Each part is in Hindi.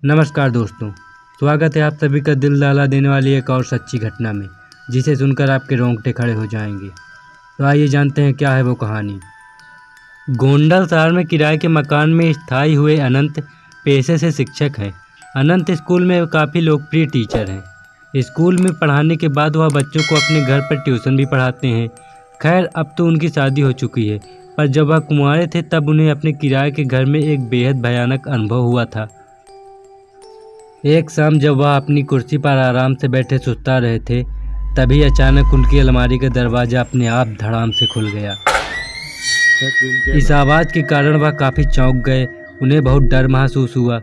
नमस्कार दोस्तों, स्वागत है आप सभी का दिल दहला देने वाली एक और सच्ची घटना में, जिसे सुनकर आपके रोंगटे खड़े हो जाएंगे। तो आइए जानते हैं क्या है वो कहानी। गोंडल शहर में किराए के मकान में स्थायी हुए अनंत पेशे से शिक्षक हैं। अनंत स्कूल में काफ़ी लोकप्रिय टीचर हैं। स्कूल में पढ़ाने के बाद वह बच्चों को अपने घर पर ट्यूशन भी पढ़ाते हैं। खैर, अब तो उनकी शादी हो चुकी है, पर जब वह कुंवारे थे तब उन्हें अपने किराए के घर में एक बेहद भयानक अनुभव हुआ था। एक शाम जब वह अपनी कुर्सी पर आराम से बैठे सुस्ता रहे थे, तभी अचानक उनकी अलमारी का दरवाज़ा अपने आप धड़ाम से खुल गया। इस आवाज़ के कारण वह काफ़ी चौंक गए। उन्हें बहुत डर महसूस हुआ,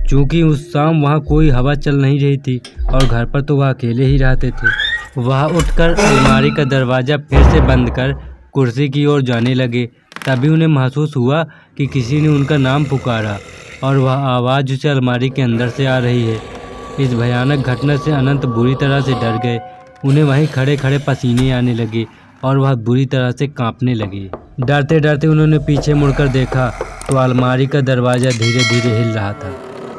क्योंकि उस शाम वहाँ कोई हवा चल नहीं रही थी और घर पर तो वह अकेले ही रहते थे। वह उठकर अलमारी का दरवाज़ा फिर से बंद कर कुर्सी की ओर जाने लगे। तभी उन्हें महसूस हुआ कि किसी ने उनका नाम पुकारा और वह आवाज़ उसे अलमारी के अंदर से आ रही है। इस भयानक घटना से अनंत बुरी तरह से डर गए। उन्हें वहीं खड़े खड़े पसीने आने लगे और वह बुरी तरह से कांपने लगे। डरते डरते उन्होंने पीछे मुड़कर देखा तो अलमारी का दरवाज़ा धीरे धीरे हिल रहा था,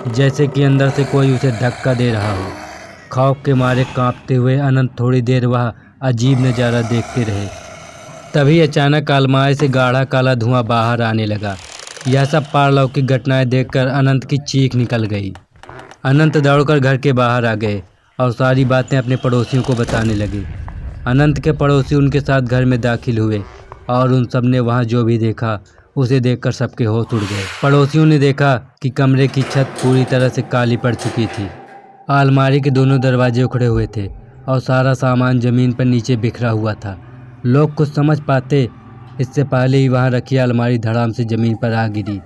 जैसे कि अंदर से कोई उसे धक्का दे रहा हो। खौफ के मारे कांपते हुए अनंत थोड़ी देर वह अजीब नज़ारा देखते रहे। तभी अचानक अलमारी से गाढ़ा काला धुआं बाहर आने लगा। यह सब पारलौकिक घटनाएं देखकर अनंत की चीख निकल गई। अनंत दौड़कर घर के बाहर आ गए और सारी बातें अपने पड़ोसियों को बताने लगे। अनंत के पड़ोसी उनके साथ घर में दाखिल हुए और उन सब ने वहाँ जो भी देखा उसे देखकर सबके होश उड़ गए। पड़ोसियों ने देखा कि कमरे की छत पूरी तरह से काली पड़ चुकी थी। अलमारी के दोनों दरवाजे उखड़े हुए थे और सारा सामान ज़मीन पर नीचे बिखरा हुआ था। लोग कुछ समझ पाते इससे पहले ही वहाँ रखी अलमारी धड़ाम से ज़मीन पर आ गिरी।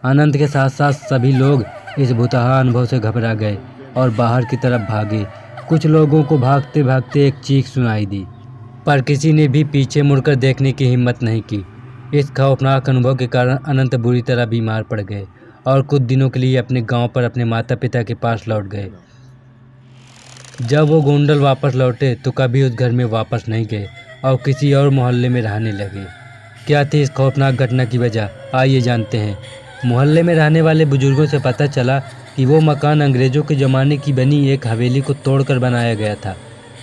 अनंत के साथ साथ सभी लोग इस भुतहा अनुभव से घबरा गए और बाहर की तरफ भागे। कुछ लोगों को भागते भागते एक चीख सुनाई दी, पर किसी ने भी पीछे मुड़कर देखने की हिम्मत नहीं की। इस खौफनाक अनुभव के कारण अनंत बुरी तरह बीमार पड़ गए और कुछ दिनों के लिए अपने गांव पर अपने माता पिता के पास लौट गए। जब वो गोंडल वापस लौटे तो कभी उस घर में वापस नहीं गए और किसी और मोहल्ले में रहने लगे। क्या थी इस खौफनाक घटना की वजह, आइए जानते हैं। मोहल्ले में रहने वाले बुजुर्गों से पता चला कि वो मकान अंग्रेज़ों के ज़माने की बनी एक हवेली को तोड़कर बनाया गया था।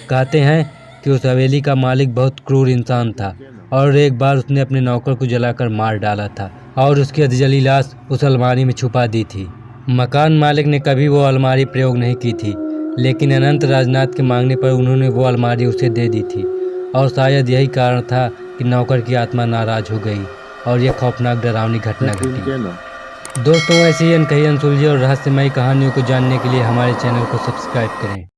कहते हैं कि उस हवेली का मालिक बहुत क्रूर इंसान था और एक बार उसने अपने नौकर को जलाकर मार डाला था और उसकी अधजली लाश उस अलमारी में छुपा दी थी। मकान मालिक ने कभी वो अलमारी प्रयोग नहीं की थी, लेकिन अनंत राजनाथ के मांगने पर उन्होंने वो अलमारी उसे दे दी थी और शायद यही कारण था कि नौकर की आत्मा नाराज हो गई और यह खौफनाक डरावनी घटना घटी। दोस्तों, ऐसी ही अनकही अनसुलझी और रहस्यमयी कहानियों को जानने के लिए हमारे चैनल को सब्सक्राइब करें।